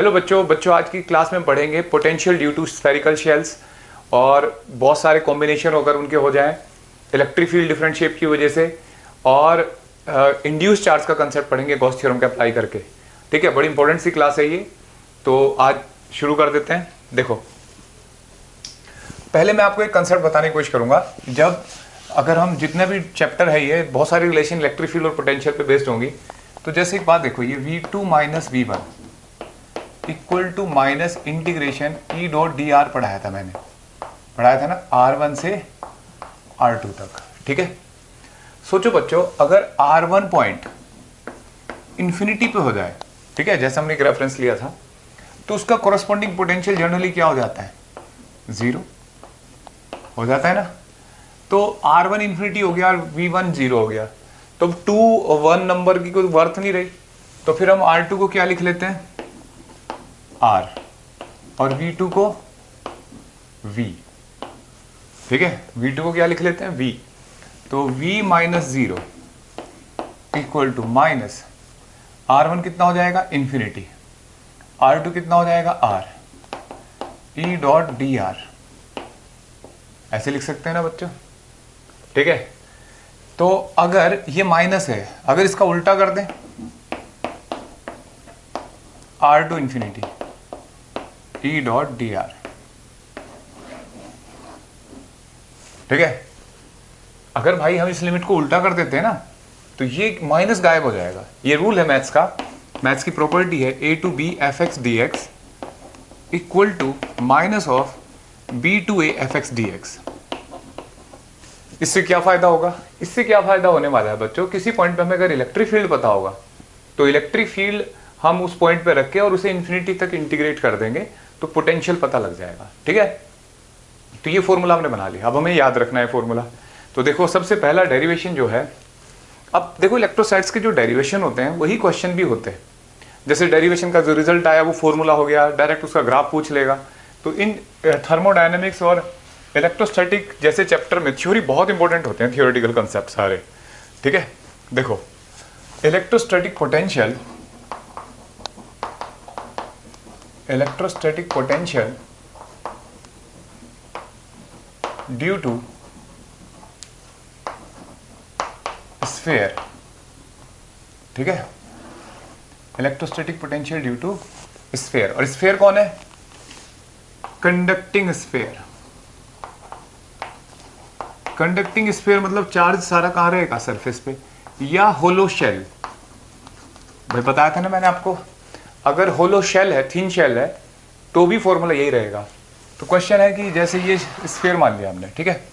Hello बच्चों आज की क्लास में पढ़ेंगे potential due to spherical shells और बहुत सारे कॉम्बिनेशन अगर उनके हो जाएं इलेक्ट्रिक फील्ड डिफरेंट शेप की वजह से और इंड्यूस चार्ज का कंसेप्ट पढ़ेंगे गॉस थ्योरम का अप्लाई करके। ठीक है, बड़ी इंपॉर्टेंट सी क्लास है ये, तो आज शुरू कर देते हैं। देखो, पहले मैं आपको एक कंसेप्ट बताने की कोशिश करूंगा। जब अगर हम जितने भी चैप्टर है ये बहुत सारी रिलेशन इलेक्ट्रिक फील्ड और पोटेंशियल पे बेस्ड होंगी, तो जैसे एक बात देखो, ये V2 minus V1 equal to minus integration E dot d r पढ़ाया था मैंने, पढ़ाया था ना, R1 से R2 तक। ठीक है, सोचो बच्चों, अगर R1 पॉइंट इंफिनिटी पे हो जाए, ठीक है, जैसे हमने एक रेफरेंस लिया था, तो उसका कोरस्पॉन्डिंग पोटेंशियल जनरली क्या हो जाता है? जीरो हो जाता है ना। तो R1 इंफिनिटी हो गया और V1 जीरो हो गया, तो 2 और 1 नंबर की कोई वर्थ नहीं रही। तो फिर हम R2 को क्या लिख लेते हैं? R, और V2 को V। ठीक है, V2 को क्या लिख लेते हैं? V। तो V minus zero equal to minus R1 कितना हो जाएगा? इंफिनिटी। R2 कितना हो जाएगा? R E dot d are. ऐसे लिख सकते हैं ना बच्चों? ठीक है, तो अगर ये माइनस है, अगर इसका उल्टा कर दें, R2 इंफिनिटी ई डॉट डी आर। ठीक है, अगर भाई हम इस लिमिट को उल्टा कर देते हैं ना, तो ये माइनस गायब हो जाएगा। ये रूल है मैथ्स का, मैथ्स की प्रॉपर्टी है a to b f x d x equal to minus of b to a f x d x. इससे क्या फायदा होगा? इससे क्या फायदा होने वाला है बच्चों, किसी पॉइंट पे हमें अगर इलेक्ट्रिक फील्ड पता होगा, तो इलेक्ट्रिक फील्ड हम उस पॉइंट पे रख के और उसे इन्फिनिटी तक इंटीग्रेट कर देंगे, तो पोटेंशियल पता लग जाएगा। ठीक है, तो ये फॉर्मूला हमने बना लिया, अब हमें याद रखना है फॉर्मूला। तो देखो, सबसे पहला डेरिवेशन जो है, अब देखो इलेक्ट्रोसाइट्स के जो डेरिवेशन होते हैं वही क्वेश्चन भी होते हैं। जैसे डेरिवेशन का जो रिजल्ट आया वो फॉर्मूला हो गया, डायरेक्ट उसका ग्राफ पूछ लेगा। तो इन थर्मोडायनेमिक्स और इलेक्ट्रोस्टैटिक जैसे चैप्टर में थ्योरी बहुत इंपॉर्टेंट होते हैं, थियोरेटिकल कंसेप्ट सारे। ठीक है, देखो electrostatic potential due to sphere. ठीक है, electrostatic potential due to sphere. और स्फीयर कौन है? Conducting sphere. कंडक्टिंग स्फीयर मतलब चार्ज सारा कहां रहेगा? सरफेस पे, या होलो शेल। भाई बताया था ना मैंने आपको, अगर होलो शेल है, थिन शेल है, तो भी फॉर्मूला यही रहेगा। तो क्वेश्चन है कि जैसे ये स्फीयर मान लिया हमने, ठीक है,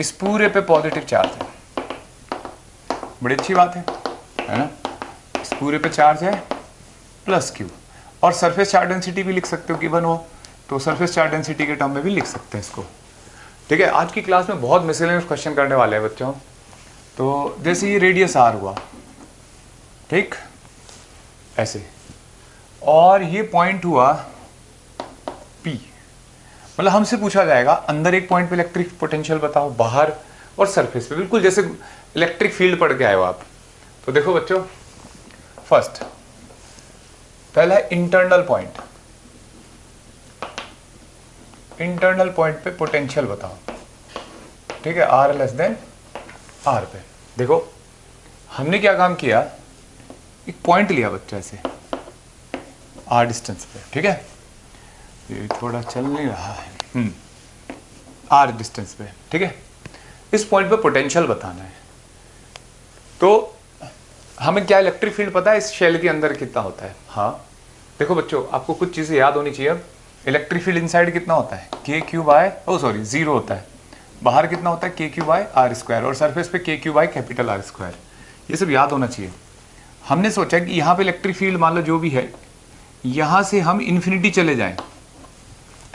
इस पूरे पे पॉजिटिव चार्ज है, बड़ी अच्छी बात है ना। इस पूरे पे चार्ज है प्लस क्यू, और सरफेस चार्ज डेंसिटी भी लिख सकते हो गिवन हो, तो सरफेस चार्ज डेंसिटी के टर्म में भी लिख सकते हैं इसको। ठीक है, आज की क्लास में बहुत मिसलेनियस क्वेश्चन करने वाले हैं बच्चों। तो जैसे ये रेडियस आर हुआ, ठीक, ऐसे, और ये पॉइंट हुआ पी, मतलब हमसे पूछा जाएगा अंदर एक पॉइंट पे इलेक्ट्रिक पोटेंशियल बताओ, बाहर और सरफेस पे, बिल्कुल जैसे इलेक्ट्रिक फील्ड पढ़ के आए हो आप। तो देखो बच्चों, फर्स्ट पहला है इंटरनल पॉइंट। इंटरनल पॉइंट पे पोटेंशियल बताओ, ठीक है, आर लेस देन आर पे। देखो हमने क्या काम किया, एक पॉइंट लिया बच्चा ऐसे आर डिस्टेंस पे, ठीक है, ये थोड़ा चल नहीं रहा है, आर डिस्टेंस पे, ठीक है, इस पॉइंट पे पोटेंशियल बताना है। तो हमें क्या इलेक्ट्रिक फील्ड पता है इस शेल के अंदर कितना होता है? हाँ, देखो बच्चों, आपको कुछ चीजें याद होनी चाहिए। अब इलेक्ट्रिक फील्ड इनसाइड कितना होता है? K q by, oh sorry, zero होता है। बाहर कितना होता है? K q by r square, और सरफेस पे k q by capital r square. ये सब याद होना चाहिए। हमने सोचा कि यहाँ पे इलेक्ट्रिक फील्ड मान लो जो भी है, यहाँ से हम इन्फिनिटी चले जाएं,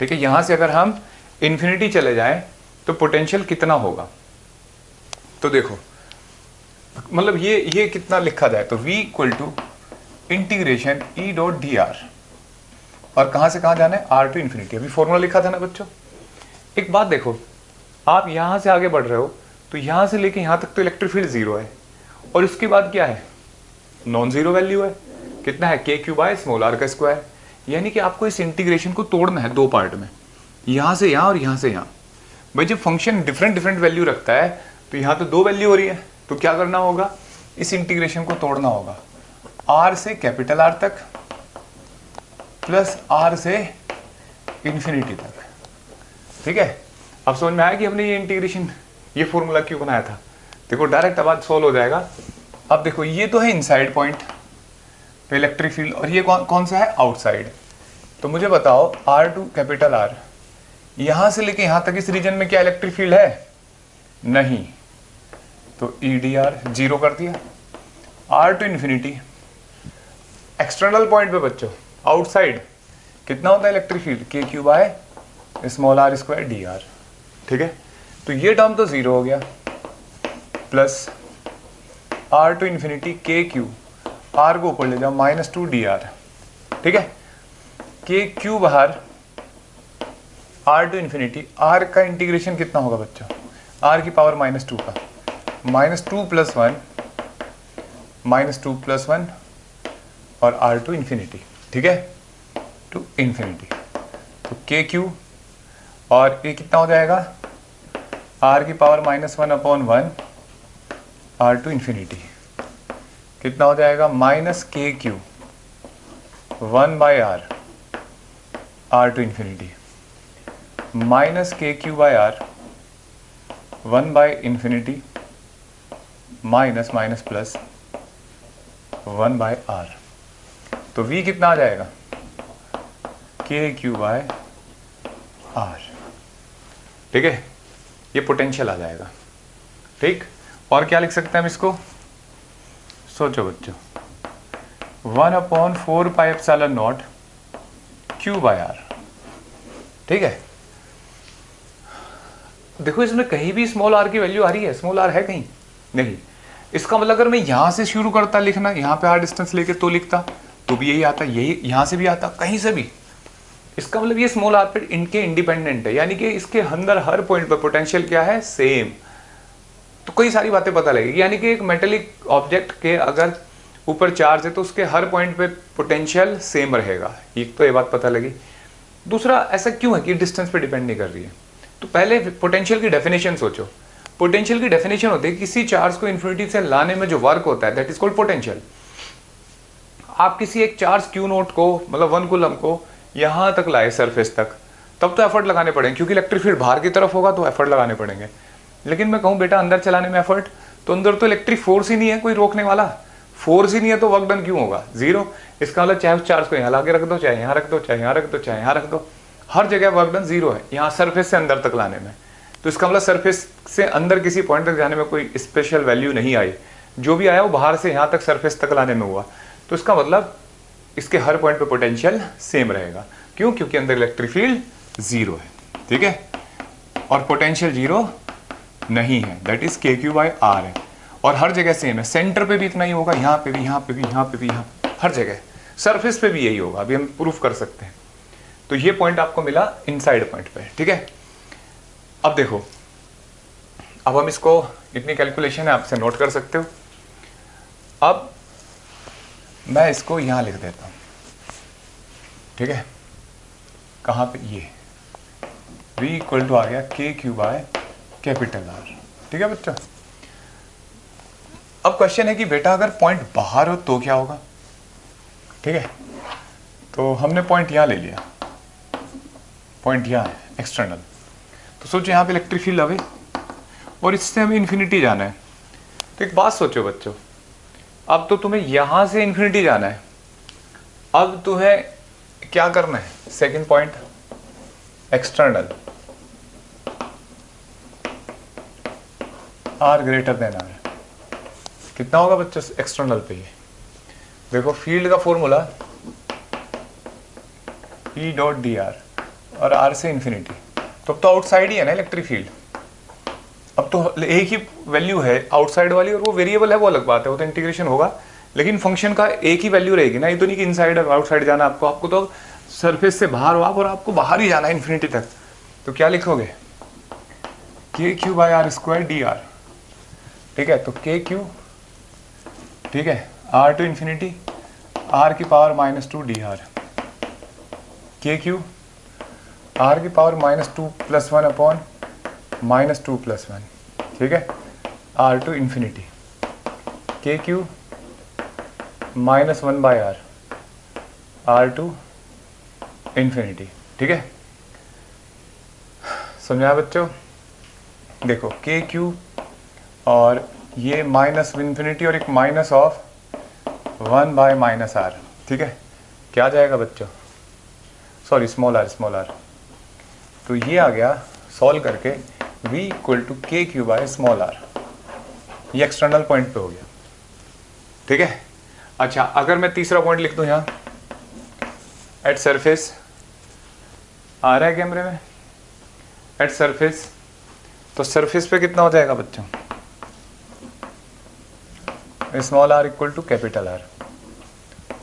ठीक है, यहाँ से अगर हम इन्फिनिटी चले जाएं तो पोटेंशियल कितना होगा? तो देखो, मतलब ये कितना लिखा जाए, तो v equal to integration E dot d r, और कहां से कहां जाना है? R to infinity. अभी फॉर्मूला लिखा था ना बच्चों। एक बात देखो, आप यहां से आगे बढ़ रहे हो, तो यहां से लेके यहां तक तो इलेक्ट्रिक फील्ड जीरो है, और इसके बाद क्या है? नॉन जीरो वैल्यू है, कितना है? K q by small are का स्क्वायर। यानी कि आपको इस इंटीग्रेशन को तोड़ना है दो पार्ट में, यहाँ से यहाँ और यहाँ से यहाँ। भाई जब फंक्शन डिफरेंट डिफरेंट वैल्यू रखता है तो यहाँ तो दो वैल्यू हो रही है, तो क्या करना होगा, इस इंटीग्रेशन को तोड़ना होगा r से कैपिटल R तक प्लस r से इंफिनिटी तक। ठीक है, अब समझ में आया कि हमने ये इंटीग्रेशन, ये फॉर्मूला क्यों बनाया था। देखो डायरेक्ट अब आज सॉल्व हो जाएगा। अब देखो ये तो है इनसाइड पॉइंट पे इलेक्ट्रिक फील्ड, और ये कौन सा है, आउटसाइड। तो मुझे बताओ r टू कैपिटल R, यहां से लेके यहां तक इस रीजन में क्या इलेक्ट्रिक फील्ड है, नहीं, तो EDR जीरो कर दिया। R to infinity, external point पे बच्चों आउटसाइड कितना होता है electric field, KQ by small r square dr। ठीक है, तो ये टर्म तो जीरो हो गया, plus R to infinity KQ, R को ऊपर ले जाओ -2 dr। ठीक है, KQ बाहर, R टू इन्फिनिटी, R का इंटीग्रेशन कितना होगा बच्चों, R की पावर -2 का, -2 प्लस 1, -2 प्लस 1 और R टू इन्फिनिटी। ठीक है, टू इन्फिनिटी, तो KQ और ये कितना हो जाएगा, R की पावर -1/1, R टू इन्फिनिटी कितना हो जाएगा, -KQ 1/R, R to infinity, -KQ/R infinity, minus minus plus 1/R। तो V कितना आ जाएगा, KQ/R। ठीक है, ये पोटेंशियल आ जाएगा। ठीक, और क्या लिख सकते हैं हम इसको, सोचो बच्चों, 1/4πε0 Q/R। ठीक है, देखो इसमें कहीं भी स्मॉल r की वैल्यू आ रही है, स्मॉल r है कहीं नहीं। इसका मतलब अगर मैं यहां से शुरू करता लिखना, यहां पे r डिस्टेंस लेके तो लिखता तो भी यही आता, यही यहां से भी आता, कहीं से भी। इसका मतलब ये स्मॉल r पे इनके इंडिपेंडेंट है, यानी कि इसके अंदर हर पॉइंट पर पोटेंशियल क्या है, सेम। तो कई सारी बातें पता लगेगी, यानी कि एक मेटेलिक ऑब्जेक्ट के अगर ऊपर चार्ज है तो उसके हर पॉइंट पे पोटेंशियल सेम रहेगा, एक तो ये बात पता लगी। दूसरा, ऐसा क्यों है कि डिस्टेंस पे डिपेंड नहीं कर रही है। तो पहले पोटेंशियल की डेफिनेशन सोचो। पोटेंशियल की डेफिनेशन होती है किसी चार्ज को इन्फिनिटी से लाने में जो वर्क होता है, दैट इज कॉल्ड पोटेंशियल। आप किसी एक चार्ज Q नोट को, मतलब 1 कूलम को यहां तक लाए सरफेस तक, तब तो एफर्ट लगाने पड़ेंगे, क्योंकि इलेक्ट्रिक फील्ड बाहर की तरफ होगा तो एफर्ट लगाने पड़ेंगे। लेकिन मैं कहूं बेटा अंदर चलाने में एफर्ट, तो अंदर तो इलेक्ट्रिक फोर्स ही नहीं है, कोई रोकने वाला फोर्स ही नहीं है, तो वर्क डन क्यों होगा, जीरो। इसका मतलब चाहे उस चार्ज को यहाँ लाके रख दो, चाहे यहाँ रख दो, चाहे यहाँ रख दो, चाहे यहाँ रख दो, हर जगह वर्क डन जीरो है, यहाँ सरफेस से अंदर तक लाने में। तो इसका मतलब सरफेस से अंदर किसी पॉइंट तक जाने में कोई स्पेशल वैल्यू नहीं आई, जो भी आया वो बाहर से यहाँ तक सरफेस तक लाने में हुआ। तो इसका मतलब इसके हर पॉइंट पे पोटेंशियल सेम रहेगा। क्यों, क्योंकि अंदर इलेक्ट्रिक फील्ड जीरो है। ठीक है, और पोटेंशियल जीरो नहीं है, दैट इज KQ/R है, और हर जगह सेम है। सेंटर पे भी इतना ही होगा, यहाँ पे भी, यहाँ पे भी, यहाँ पे भी, यहाँ हर जगह सरफेस पे भी यही होगा, अभी हम प्रूफ कर सकते हैं। तो ये पॉइंट आपको मिला इनसाइड पॉइंट पे। ठीक है, अब देखो, अब हम इसको, इतनी कैलकुलेशन है आपसे नोट कर सकते हो। अब मैं इसको यहां लिख देता हूं। ठीक है, कहां पे, ये V इक्वल टू आ गया KQ/R। ठीक है बच्चों, अब क्वेश्चन है कि बेटा अगर पॉइंट बाहर हो तो क्या होगा। ठीक है, तो हमने पॉइंट यहां ले लिया, पॉइंट यहां है एक्सटर्नल। तो सोचो यहाँ पे इलेक्ट्रिक फील्ड अवे, और इससे हमें इन्फिनिटी जाना है। तो एक बात सोचो बच्चों, अब तो तुम्हें यहां से इन्फिनिटी जाना है, अब तुम्हें क्या करना है, second point external, R greater than R। कितना होगा बच्चों एक्सटर्नल पे, ये देखो फील्ड का फॉर्मूला E.dr और R से इन्फिनिटी। तो अब तो आउटसाइड ही है ना इलेक्ट्रिक फील्ड, अब तो एक ही वैल्यू है आउटसाइड वाली, और वो वेरिएबल है, वो अलग बात है, वो तो इंटीग्रेशन होगा, लेकिन फंक्शन का एक ही वैल्यू रहेगी ना। ये तो नहीं कि इनसाइड और आउटसाइड जाना आपको तो सरफेस से बाहर हो आप, और आपको बाहर ही जाना है इन्फिनिटी तक। तो क्या लिखोगे, KQ/R² dr। ठीक है, तो KQ, ठीक है, R टू इन्फिनिटी, R की power -2 dr k q r की पावर -2 + 1 अपॉन -2 + 1, ठीक है, r to infinity, k q -1/r, r to infinity, ठीक है। समझा बच्चों? देखो के क्यू और ये -∞ और एक -1/-r, ठीक है, क्या जाएगा बच्चों, सॉरी स्मॉल r, तो ये आ गया सॉल्व करके v = kq/r, ये एक्सटर्नल पॉइंट पे हो गया, ठीक है। अच्छा, अगर मैं तीसरा पॉइंट लिख दूं यहाँ एट सरफेस, आ रहा है कैमरे में, एट सरफेस, तो सरफेस पे कितना हो जाएगा बच्चों, स्मॉल r = कैपिटल R,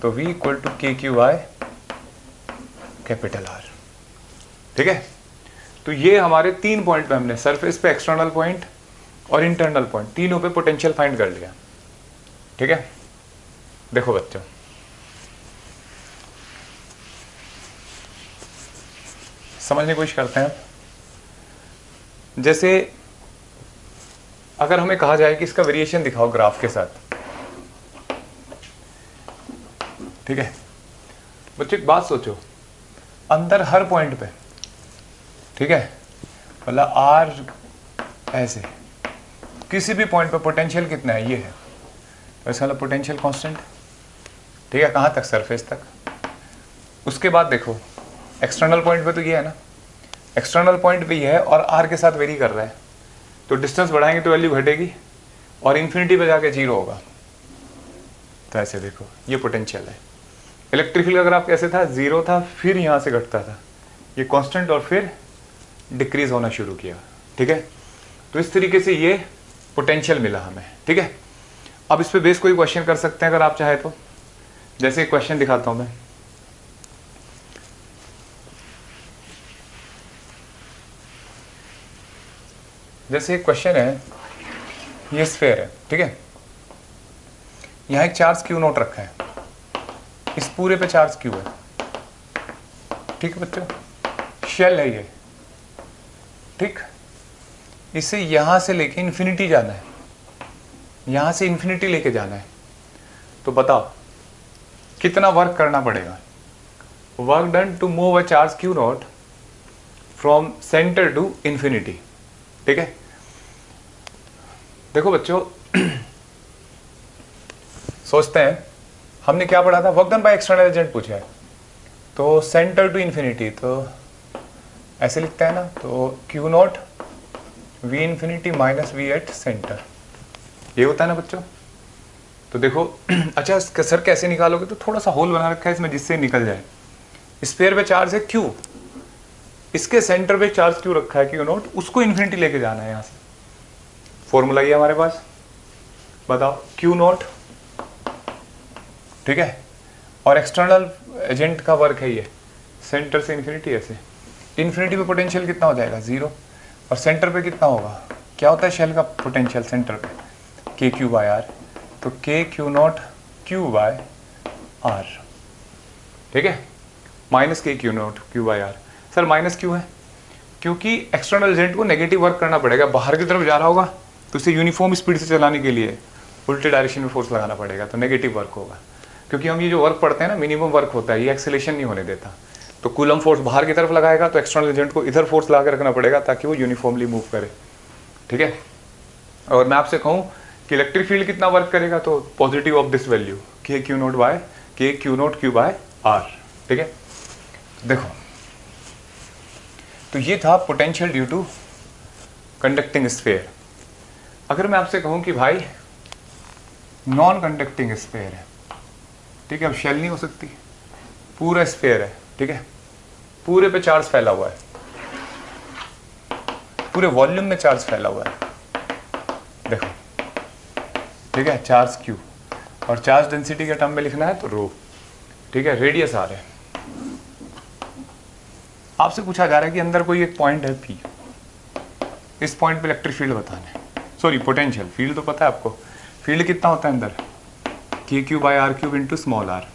तो v = kq/R, ठीक है। तो ये हमारे 3 पॉइंट पे हमने सरफेस पे, एक्सटर्नल पॉइंट और इंटरनल पॉइंट, तीनों पे पोटेंशियल फाइंड कर लिया, ठीक है। देखो बच्चों, समझने की कोशिश करते हैं। जैसे अगर हमें कहा जाए कि इसका वेरिएशन दिखाओ ग्राफ के साथ, ठीक है बच्चों, एक बात सोचो, अंदर हर पॉइंट पे, ठीक है, मतलब आर ऐसे किसी भी पॉइंट पे पोटेंशियल कितना है, ये है, तो इसका मतलब पोटेंशियल कांस्टेंट, ठीक है, कहाँ तक, सरफेस तक। उसके बाद देखो एक्सटर्नल पॉइंट पे तो ये है ना, एक्सटर्नल पॉइंट पे ये है और आर के साथ वेरी कर रहा है, तो डिस्टेंस बढ़ाएंगे तो वैल्यू घटेगी और इन्फिनिटी पे जाके 0 होगा, तो ऐसे देखो ये पोटेंशियल है। इलेक्ट्रिक फील्ड का ग्राफ कैसे था, 0 था, फिर यहाँ से घटता था, ये कांस्टेंट और फिर डिक्रीज होना शुरू किया, ठीक है। तो इस तरीके से ये पोटेंशियल मिला हमें, ठीक है। अब इस पे बेस कोई क्वेश्चन कर सकते हैं अगर आप चाहे तो, जैसे एक क्वेश्चन दिखाता हूं मैं, जैसे एक क्वेश्चन है, ये स्फीयर है, ठीक है, यहाँ एक चार्ज क्यू नोट रखा है, इस पूरे पे चार्ज क्यू है, ठीक है बच्चों, शेल है ये, ठीक, इसे यहां से लेके इन्फिनिटी जाना है, यहां से इन्फिनिटी लेके जाना है, तो बताओ कितना वर्क करना पड़ेगा। Work done to move a charge q nought from centre to infinity, ठीक है। देखो बच्चों सोचते हैं, हमने क्या पढ़ा था, work done by external agent पूछा है, तो सेंटर टू इन्फिनिटी, तो ऐसे लिखते हैं ना, तो Q not v infinity minus v at centre, ये होता है ना बच्चों। तो देखो अच्छा सर कैसे निकालोगे, तो थोड़ा सा होल बना रखा है इसमें जिससे निकल जाए। स्फीयर पे चार्ज है q, इसके सेंटर पे चार्ज क्यू रखा है क्यू नॉट, उसको इन्फिनिटी लेके जाना है यहाँ से। फॉर्मूला ये हमारे पास, बताओ क्यू नॉट, ठीक है, और एक्सटर्नल एजेंट का वर्क है ये, सेंटर से इन्फिनिटी, ऐसे इन्फिनिटी पे पोटेंशियल कितना हो जाएगा 0, और सेंटर पे कितना होगा, क्या होता है शेल का पोटेंशियल सेंटर पे, के क्यू बाय आर, तो k q nought q by r, ठीक है, minus k q nought q by r. Sir minus क्यों है, क्योंकि एक्सटर्नल एजेंट को नेगेटिव वर्क करना पड़ेगा, बाहर की तरफ जा रहा होगा तो उसे यूनिफॉर्म स्पीड से चलाने के लिए उल्टे डायरेक्शन में फोर्स लगाना पड़ेगा, तो नेगेटिव वर्क होगा। क्योंकि हम ये जो वर्क पढ़ते हैं ना, मिनिमम वर्क होता है, ये एक्सेलेरेशन नहीं होने देता, तो कूलम फोर्स बाहर की तरफ लगाएगा तो एक्सटर्नल एजेंट को इधर फोर्स लगा के रखना पड़ेगा ताकि वो यूनिफॉर्मली मूव करे, ठीक है। और मैं आपसे कहूँ कि इलेक्ट्रिक फील्ड कितना वर्क करेगा, तो positive of this value k q nought by k q nought q by r, ठीक है। देखो तो ये था potential due to conducting sphere. अगर मैं आपसे कहूँ कि भाई नॉन कंडक्टिंग स्फीयर है, ठीक है, अब शेल नहीं हो सकती, पूरा स्फीयर है, ठीक है, पूरे पे चार्ज फैला हुआ है, पूरे वॉल्यूम में चार्ज फैला हुआ है, देखो, ठीक है, चार्ज क्यू, और चार्ज डेंसिटी के टर्म में लिखना है तो रो, ठीक है, रेडियस आर है। आपसे पूछा जा रहा है कि अंदर कोई एक पॉइंट है पी, इस पॉइंट पे इलेक्ट्रिक फील्ड बताना है, सॉरी पोटेंशियल, फील्ड तो पता है आपको, फील्ड कितना होता है अंदर, k q by r cube into small r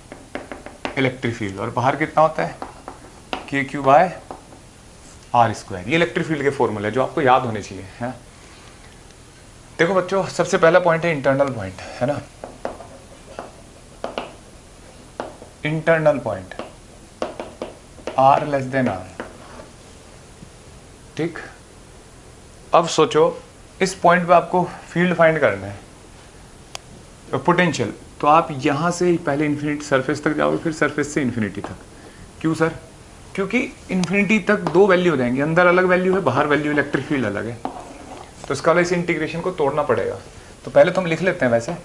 electric field, और बाहर कितना होता है k q by r square. ये इलेक्ट्रिक फील्ड के फॉर्मूले जो आपको याद होने चाहिए है। देखो बच्चों, सबसे पहला पॉइंट है इंटरनल पॉइंट, है ना, internal point r less than r. ठीक, अब सोचो इस पॉइंट पे आपको फील्ड फाइंड करना है, पोटेंशियल, तो आप यहां से पहले इन्फिनिटी सरफेस तक जाओगे, फिर सरफेस से इन्फिनिटी तक। क्यों सर? क्योंकि इन्फिनिटी तक दो वैल्यू हो जाएंगी, अंदर अलग वैल्यू है, बाहर वैल्यू इलेक्ट्रिक फील्ड अलग है, तो इसका वाला इस इंटीग्रेशन को तोड़ना पड़ेगा। तो पहले तो हम लिख लेते हैं वैसे,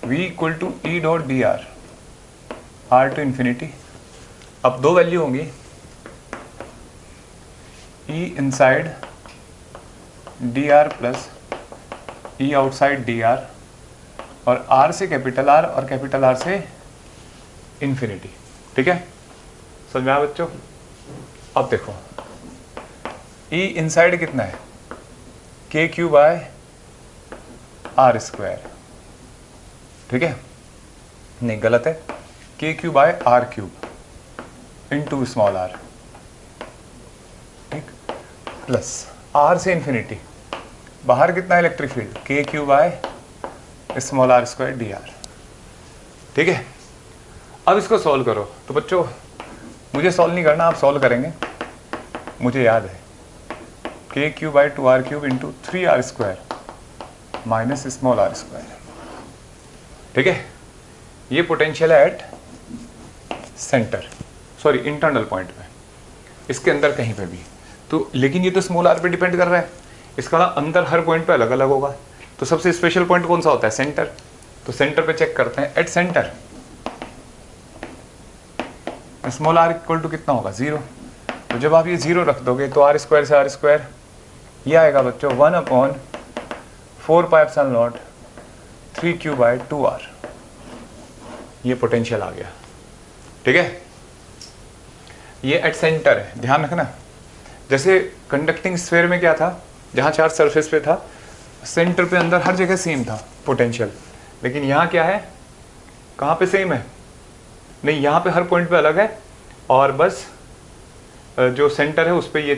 v equal to E dot d r, r to infinity. अब दो वैल्यू होंगी, E inside d r plus E outside d r, और आर से कैपिटल आर और कैपिटल आर से इन्फिनिटी। ठीक है, समझ में आया बच्चों? अब देखो ई इनसाइड कितना है, k q by r square. ठीक है, नहीं गलत है, k q by r cube into small r. ठीक, प्लस आर से इन्फिनिटी, बाहर कितना है electric field, k q by small r square d r. ठीक है, अब इसको सॉल्व करो। तो बच्चों मुझे सॉल्व नहीं करना, आप सॉल्व करेंगे, मुझे याद है, k q by two r cube into three r square minus small r square. ठीक है, ये पोटेंशियल है at centre, sorry internal point पे, इसके अंदर कहीं पे भी। तो लेकिन ये तो स्मॉल आर पे डिपेंड कर रहा है, इसका अंदर हर पॉइंट पे अलग अलग होगा। तो सबसे स्पेशल पॉइंट कौन सा होता है, सेंटर। तो सेंटर पे चेक करते हैं, at centre small r equal to कितना होगा, 0। तो जब आप ये 0 रख दोगे तो आर स्क्वायर से आर स्क्वायर ये आएगा बच्चों 1/4πε0 3q बाय 2r। ये पोटेंशियल आ गया। ठीक है, ये एट सेंटर है, ध्यान रखना। जैसे कंडक्टिंग स्फीयर में क्या था, जहाँ चार्ज सरफेस पे था, सेंटर पे अंदर हर जगह सेम था पोटेंशियल, लेकिन यहाँ क्या है, कहाँ पे सेम है, नहीं यहाँ पे हर पॉइंट पे अलग है, और बस जो सेंटर है उस पर ये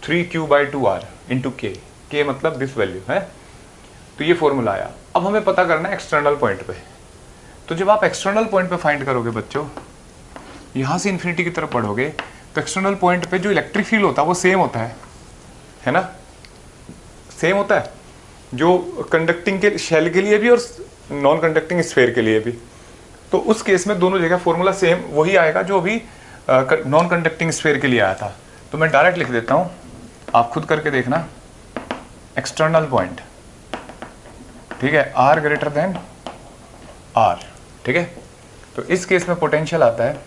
3q बाई 2r इंटू के मतलब दिस वैल्यू है। तो ये फॉर्मूला आया। अब हमें पता करना है एक्सटर्नल पॉइंट पे। तो जब आप एक्सटर्नल पॉइंट पे फाइंड करोगे बच्चों, यहाँ से इन्फिनिटी की तरफ बढ़ोगे, तो एक्सटर्नल पॉइंट पे जो इलेक्ट्रिक फील्ड होता है वो सेम होता है ना, सेम होता है, जो कंडक्टिंग के शेल के लिए भी और नॉन कंडक्टिंग स्फीयर के लिए भी। तो उस केस में दोनों जगह फॉर्मूला सेम वही आएगा जो अभी नॉन कंडक्टिंग स्फीयर के लिए आया था। तो मैं डायरेक्ट लिख देता हूँ, आप खुद करके देखना। एक्सटर्नल पॉइंट, ठीक है, आर ग्रेटर देन आर। ठीक है, तो इस केस में पोटेंशियल आता है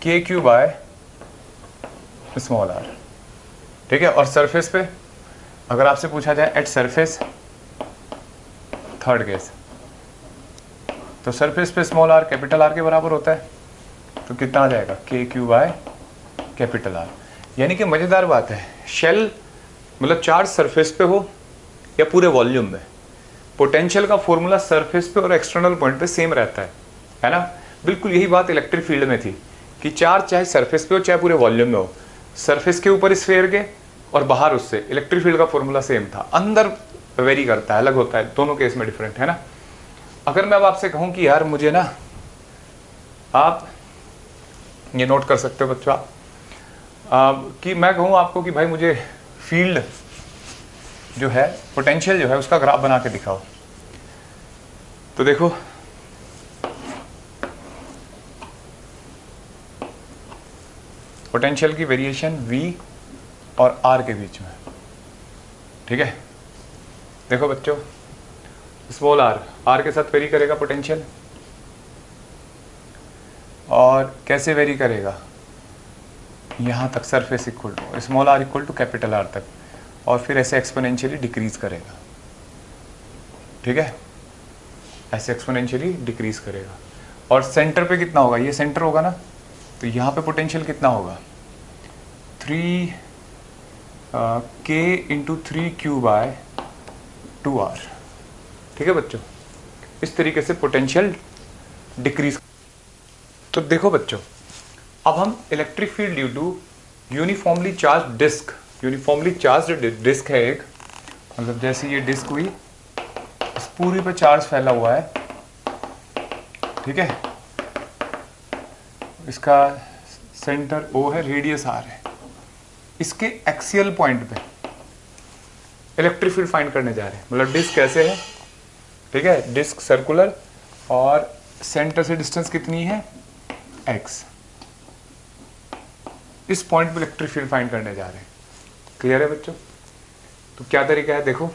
k q by small r. ठीक है, और सरफेस पे अगर आपसे पूछा जाए एट सरफेस, थर्ड केस, तो सरफेस पे स्मॉल आर कैपिटल आर के बराबर होता है, तो कितना आ जाएगा, के क्यू बाय कैपिटल आर। यानी कि मज़ेदार बात है, शेल मतलब चार्ज सरफेस पे हो या पूरे वॉल्यूम में, पोटेंशियल का फॉर्मूला सरफेस पे और एक्सटर्नल पॉइंट पे सेम रहता है ना। बिल्कुल यही बात इलेक्ट्रिक फील्ड में थी कि चार्ज चाहे सरफेस पे हो चाहे पूरे वॉल्यूम में हो, सरफेस के ऊपर स्फीयर के और बाहर उससे इलेक्ट्रिक फील्ड का फॉर्मूला सेम था। अंदर वेरी करता है, अलग होता है, दोनों केस में डिफरेंट है ना। अगर मैं अब आपसे कहूँ कि यार मुझे ना, आप ये नोट कर सकते हो बच्चों आप, कि मैं कहूँ आपको कि भाई मुझे फील्ड जो है, पोटेंशियल जो है, उसका ग्राफ बना के दिखाओ। तो देखो पोटेंशियल की वेरिएशन V और R के बीच में। ठीक है, देखो बच्चों, स्मॉल r के साथ वेरी करेगा पोटेंशियल, और कैसे वेरी करेगा, यहाँ तक surface equal to small r equal to capital R तक, और फिर ऐसे एक्सपोनेंशियली डिक्रीज करेगा। ठीक है, ऐसे एक्सपोनेंशियली डिक्रीज करेगा। और सेंटर पे कितना होगा, ये सेंटर होगा ना, तो यहाँ पे पोटेंशियल कितना होगा, 3k into 3q bye 2r। ठीक है बच्चों, इस तरीके से पोटेंशियल डिक्रीज। तो देखो बच्चों, अब हम electric field due to uniformly charge disc, uniformly charge disc है एक, मतलब जैसे ये डिस्क हुई, इस पूरी पे चार्ज फैला हुआ है, ठीक है, इसका सेंटर O है, रेडियस R है, इसके एक्सियल पॉइंट पे इलेक्ट्रिक फील्ड फाइंड करने जा रहे हैं। मतलब डिस्क कैसे है, ठीक है, डिस्क सर्कुलर और सेंटर से डिस्टेंस कितनी है x, इस पॉइंट पे इलेक्ट्रिक फील्ड फाइंड करने जा रहे हैं। क्लियर है बच्चों? तो क्या तरीका है, देखो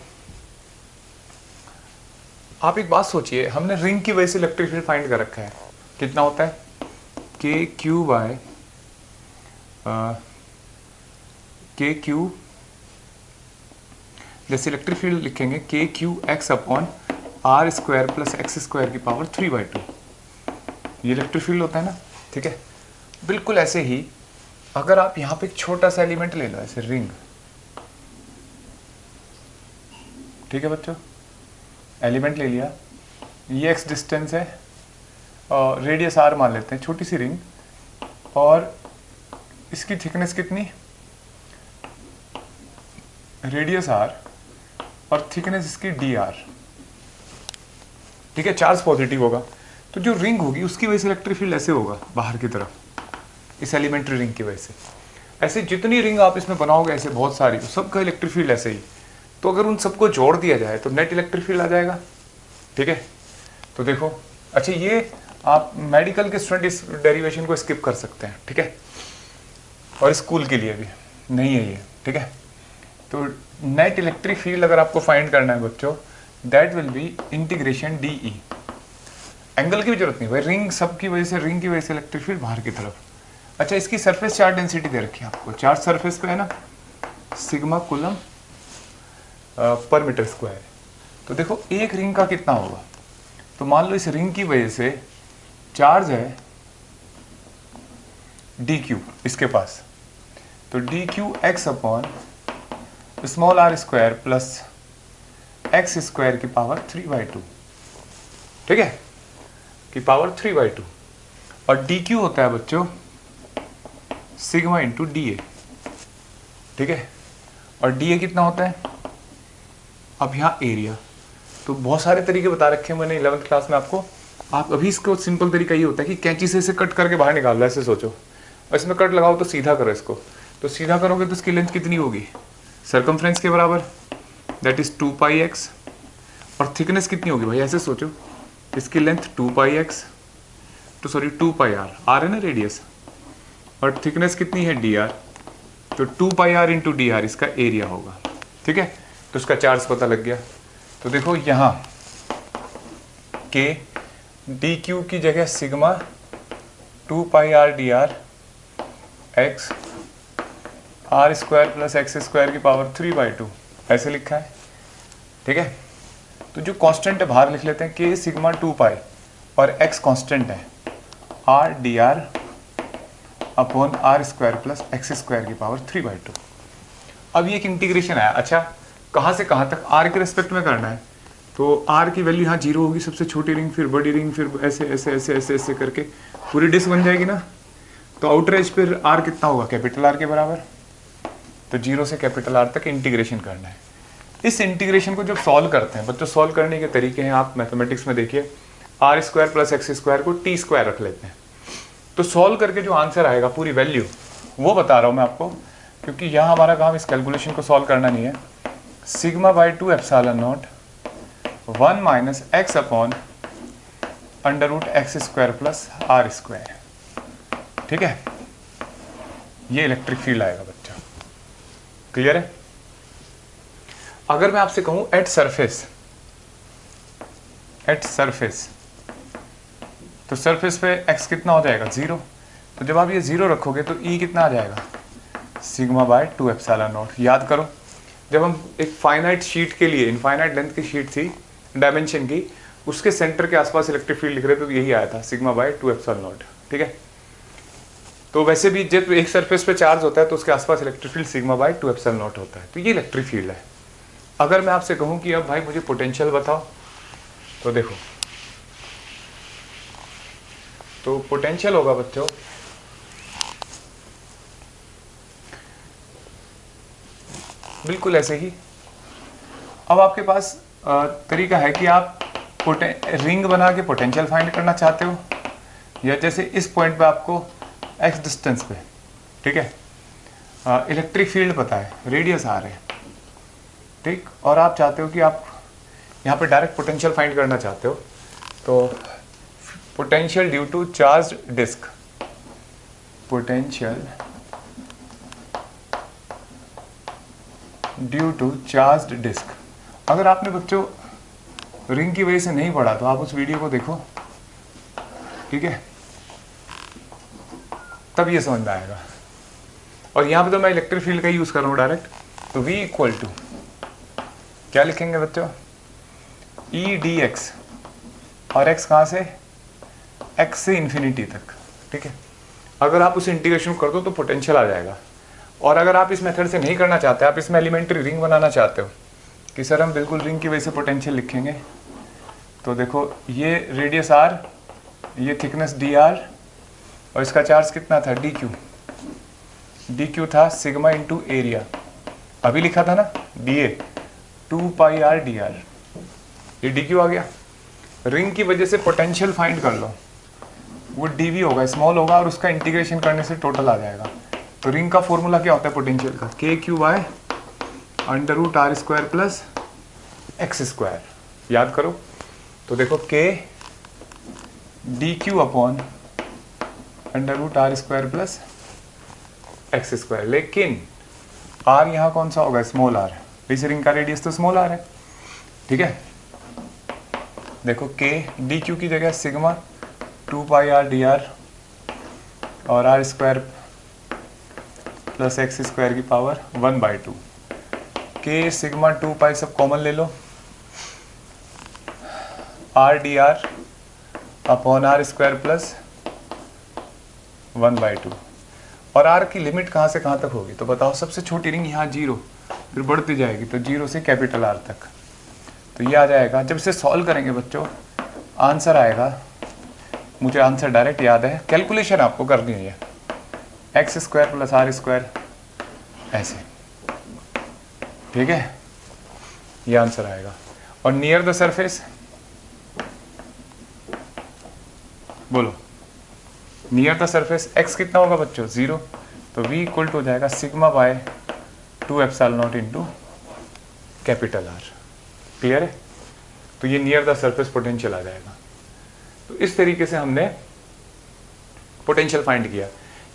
आप एक बात सोचिए, हमने रिंग की वजह से इलेक्ट्रिक फील्ड फाइंड कर रखा है, कितना होता है KQ बाय KQ, जैसे इलेक्ट्रिक फील्ड लिखेंगे KQX upon R square plus x square की पावर 3/2, ये इलेक्ट्रिक फील्ड होता है ना, ठीक है। बिल्कुल ऐसे ही अगर आप यहाँ पे एक छोटा सा एलिमेंट ले लो, ऐसे रिंग, ठीक है बच्चों, एलिमेंट ले लिया, ये x डिस्टेंस है और रेडियस R मान लेते हैं, छोटी सी रिंग, और इसकी थिकनेस कितनी, रेडियस R और थिकनेस इसकी dr, ठीक है, चार्ज पॉजिटिव होगा, तो जो रिंग होगी उसकी वजह से इलेक्ट्रिक फील्ड ऐसे होगा बाहर की तरफ, इस एलिमेंट्री रिंग की वजह से। ऐसे जितनी रिंग आप इसमें बनाओगे, ऐसे बहुत सारी, सबका इलेक्ट्रिक फील्ड ऐसे ही, तो अगर उन सबको जोड़ दिया जाए तो नेट इलेक्ट्रिक फील्ड आ जाएगा, ठीक है। तो देखो, अच्छा ये आप मेडिकल के स्टूडेंट इस डेरिवेशन को स्किप कर सकते हैं, ठीक है, और स्कूल के लिए भी नहीं है ये, ठीक है। तो नेट इलेक्ट्रिक फील्ड अगर आपको फाइंड करना है बच्चों, that will be integration DE, angle की भी जरूरत नहीं भाई, रिंग सब की वजह से, रिंग की वजह से इलेक्ट्रिक फील्ड बाहर की तरफ। अच्छा, इसकी सरफेस चार्ज डेंसिटी दे रखी है आपको, चार्ज सरफेस पे है ना, सिग्मा कूलम पर मीटर स्क्वायर। तो देखो एक रिंग का कितना होगा, तो मान लो इस रिंग की वजह से चार्ज है DQ इसके पास, तो DQX upon small r square plus x square की पावर 3/2, ठीक है, की पावर 3/2, और DQ होता है बच्चों सिग्मा इंटू DA, ठीक है, और DA कितना होता है, अब यहाँ एरिया, तो बहुत सारे तरीके बता रखे हैं मैंने 11th क्लास में आपको, आप अभी इसको सिंपल तरीका ये होता है कि कैंची से इसे कट करके बाहर निकाल लो, ऐसे सोचो, और इसमें कट लगाओ तो सीधा करो इसको, तो सीधा करोगे तो इसकी लेंथ कितनी होगी, सर्कमफ्रेंस के बराबर, दैट इज 2πx, और थिकनेस कितनी होगी भाई, ऐसे सोचो, इसकी लेंथ 2πx, तो सॉरी 2πr, r है ना रेडियस, और थिकनेस कितनी है dr, तो 2πr इंटू dr इसका एरिया होगा, ठीक है। तो उसका चार्ज पता लग गया। तो देखो यहाँ के DQ की जगह sigma 2πr dr x r square plus x square की पावर 3/2 ऐसे लिखा है, ठीक है। तो जो कांस्टेंट है बाहर लिख लेते हैं, के सिग्मा 2π और x कांस्टेंट है r dr upon r square plus x square की पावर 3/2। अब ये एक इंटीग्रेशन आया, अच्छा कहाँ से कहाँ तक, r के रिस्पेक्ट में करना है, तो r की वैल्यू यहाँ 0 होगी, सबसे छोटी रिंग, फिर बड़ी रिंग, फिर ऐसे ऐसे ऐसे ऐसे ऐसे करके पूरी डिस्क बन जाएगी ना। तो आउटर एज पर r कितना होगा, कैपिटल R के बराबर, तो 0 से कैपिटल R तक इंटीग्रेशन करना है। इस इंटीग्रेशन को जब सॉल्व करते हैं बच्चों, सॉल्व करने के तरीके हैं, आप मैथमेटिक्स में देखिए, r square plus x square को t स्क्वायर रख लेते हैं, तो सॉल्व करके जो आंसर आएगा पूरी वैल्यू वो बता रहा हूँ मैं आपको, क्योंकि यहाँ हमारा काम इस कैलकुलेशन को सॉल्व करना नहीं है। Sigma by 2 epsilon nought 1 minus x upon under root x square plus r square, ठीक है, ये इलेक्ट्रिक फील्ड आएगा बच्चा। क्लियर है? अगर मैं आपसे कहूं एट सरफेस, तो सरफेस पे x कितना हो जाएगा 0, तो जब आप ये 0 रखोगे तो e कितना आ जाएगा, सिग्मा बाय 2 एप्सिलॉन नॉट। याद करो, जब हम एक फाइनाइट शीट के लिए, इनफाइनाइट लेंथ की शीट थी डायमेंशन की, उसके सेंटर के आसपास इलेक्ट्रिक फील्ड लिख रहे थे, तो यही आया था सिग्मा बाय 2 एप्सिलॉन नॉट, ठीक है। तो वैसे भी जब एक सरफेस पे चार्ज होता है तो उसके आसपास electric field sigma bye 2 epsilon not होता है, तो ये इलेक्ट्रिक फील्ड है। अगर मैं आपसे कहूँ कि अब भाई मुझे पोटेंशियल बताओ, तो देखो, तो पोटेंशियल होगा बच्चों बिल्कुल ऐसे ही। अब आपके पास तरीका है कि आप रिंग बना के पोटेंशियल फाइंड करना चाहते हो, या जैसे इस पॉइंट पे आपको x डिस्टेंस पे, ठीक है, इलेक्ट्रिक फील्ड पता है, रेडियस आर है, ठीक, और आप चाहते हो कि आप यहाँ पे डायरेक्ट पोटेंशियल फाइंड करना चाहते हो, तो potential due to charged disc, potential due to charged disc. अगर आपने बच्चों रिंग की वजह से नहीं पढ़ा तो आप उस वीडियो को देखो, ठीक है, तब ये समझ में आएगा। और यहाँ पे तो मैं इलेक्ट्रिक फील्ड का यूज़ कर रहा हूँ डायरेक्ट, तो V इक्वल टू क्या लिखेंगे बच्चों, ई डी एक्स, और x कहाँ से, x से इन्फिनिटी तक, ठीक है। अगर आप उसे इंटीग्रेशन कर दो तो पोटेंशियल आ जाएगा। और अगर आप इस मेथड से नहीं करना चाहते, आप इसमें एलिमेंट्री रिंग बनाना चाहते हो कि सर हम बिल्कुल रिंग की वजह से पोटेंशियल लिखेंगे, तो देखो ये रेडियस r, ये थिकनेस dr, और इसका चार्ज कितना था dq, dq था सिग्मा इंटू एरिया, अभी लिखा था ना dA 2 पाई r dr, ये dq आ गया। रिंग की वजह से पोटेंशियल फाइंड कर लो, वो dv होगा, स्मॉल होगा, और उसका इंटीग्रेशन करने से टोटल आ जाएगा। तो रिंग का फॉर्मूला क्या होता है पोटेंशियल का, k q by under root r square plus x square, याद करो। तो देखो k d q upon under root r square plus x square, लेकिन r यहाँ कौन सा होगा, स्मॉल r, इस रिंग का रेडियस तो स्मॉल r है, ठीक है। देखो k डी क्यू की जगह सिग्मा 2 पाई r dr और r square plus x square की पावर 1/2, k सिग्मा 2 पाई सब कॉमन ले लो, r dr upon r square plus 1/2। और r की लिमिट कहाँ से कहाँ तक होगी, तो बताओ। सबसे छोटी रिंग यहाँ 0, फिर बढ़ती जाएगी, तो 0 से कैपिटल R तक, तो ये आ जाएगा। जब इसे सॉल्व करेंगे बच्चों, आंसर आएगा, मुझे आंसर डायरेक्ट याद है, कैलकुलेशन आपको करनी है, x square plus r square, ऐसे, ठीक है, ये आंसर आएगा। और नियर द सरफेस, बोलो, नियर द सरफेस x कितना होगा बच्चों, 0, तो v इक्वल टू हो जाएगा sigma bye 2 epsilon not into capital R, clear है। तो ये नियर द सरफेस पोटेंशियल आ जाएगा। तो इस तरीके से हमने पोटेंशियल फाइंड किया।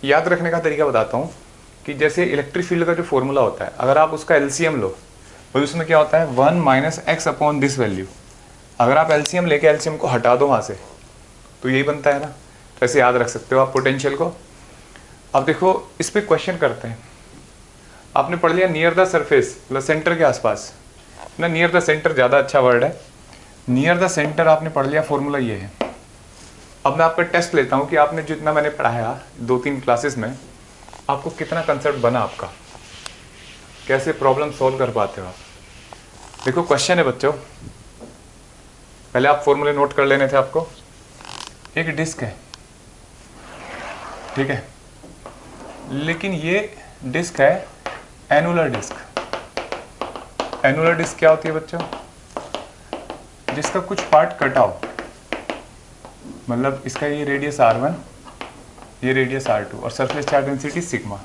याद रखने का तरीका बताता हूँ कि जैसे इलेक्ट्रिक फील्ड का जो फॉर्मूला होता है, अगर आप उसका एलसीएम लो, तो उसमें क्या होता है 1 minus x upon this value. अगर आप एलसीएम लेके एलसीएम को हटा दो वहाँ से, तो यही बनता है ना। तो ऐसे याद रख सकते हो आप पोटेंशियल को। अब देखो इस पर क्वेश्चन करते हैं। आपने पढ़ लिया near the surface plus centre के आसपास ना, नियर द सेंटर ज़्यादा अच्छा वर्ड है। नियर द सेंटर आपने पढ़ लिया, फॉर्मूला ये है। अब मैं आपका टेस्ट लेता हूँ कि आपने जितना मैंने पढ़ाया 2-3 क्लासेस में, आपको कितना कंसेप्ट बना आपका, कैसे प्रॉब्लम सॉल्व कर पाते हो आप। देखो क्वेश्चन है बच्चों, पहले आप फॉर्मूले नोट कर लेने थे आपको। एक डिस्क है, ठीक है, लेकिन ये डिस्क है एनुलर डिस्क। एनुलर डिस्क क्या होती है बच्चों, जिसका कुछ पार्ट कटा हो, मतलब इसका ये रेडियस r1, ये रेडियस r2 और सरफेस चार्ज डेंसिटी सिग्मा।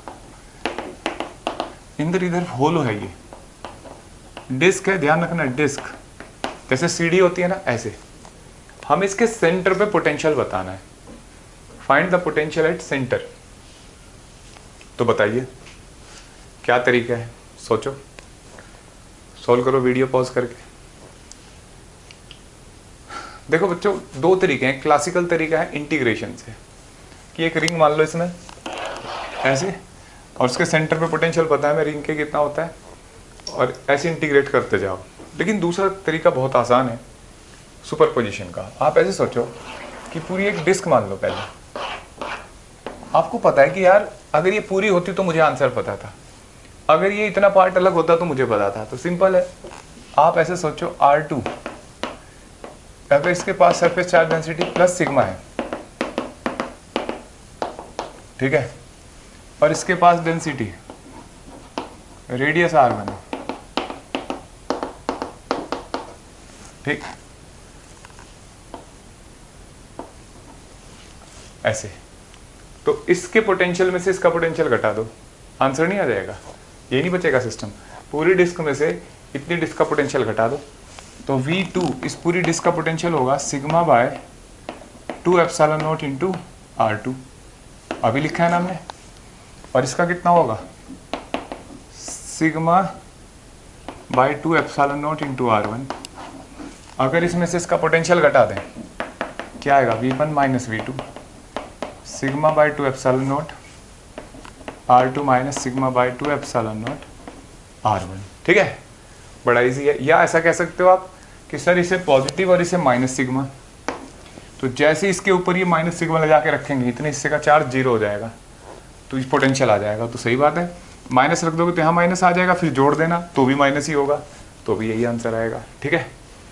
इधर होलो है, ये डिस्क है, ध्यान रखना। डिस्क जैसे सीढ़ी होती है ना, ऐसे हम इसके सेंटर पे पोटेंशियल बताना है। Find the potential at centre. तो बताइए क्या तरीका है, सोचो, सॉल्व करो वीडियो पॉज करके। देखो बच्चों 2 तरीके हैं। क्लासिकल तरीका है इंटीग्रेशन से, कि एक रिंग मान लो इसमें ऐसे, और उसके सेंटर पे पोटेंशियल पता है मैं रिंग के कितना होता है, और ऐसे इंटीग्रेट करते जाओ। लेकिन दूसरा तरीका बहुत आसान है, सुपरपोजिशन का। आप ऐसे सोचो कि पूरी एक डिस्क मान लो। पहले आपको पता है कि यार अगर ये पूरी होती तो मुझे आंसर पता था, अगर ये इतना पार्ट अलग होता तो मुझे पता था। तो सिंपल है, आप ऐसे सोचो R2, अगर इसके पास surface charge density plus sigma है, ठीक है, और इसके पास डेंसिटी रेडियस R1 है, ठीक, ऐसे। तो इसके पोटेंशियल में से इसका पोटेंशियल घटा दो, आंसर नहीं आ जाएगा, ये नहीं बचेगा सिस्टम। पूरी डिस्क में से इतनी डिस्क का पोटेंशियल घटा दो, तो V2 इस पूरी डिस्क का पोटेंशियल होगा sigma bye 2 epsilon not into R2, अभी लिखा है ना हमने। और इसका कितना होगा, sigma bye 2 epsilon not into R1। अगर इसमें से इसका पोटेंशियल घटा दें, क्या आएगा, V1 minus V2, sigma bye 2 epsilon not R2 minus sigma bye 2 epsilon not R1। ठीक है, बड़ा इजी है। या ऐसा कह सकते हो आप कि सर इसे पॉजिटिव और इसे माइनस सिग्मा, तो जैसे इसके ऊपर ये माइनस सिग्मा लगा के रखेंगे इतने हिस्से का चार्ज जीरो हो जाएगा, तो इस पोटेंशियल आ जाएगा। तो सही बात है, माइनस रख दोगे तो यहाँ माइनस आ जाएगा, फिर जोड़ देना तो भी माइनस ही होगा, तो भी यही आंसर आएगा। ठीक है।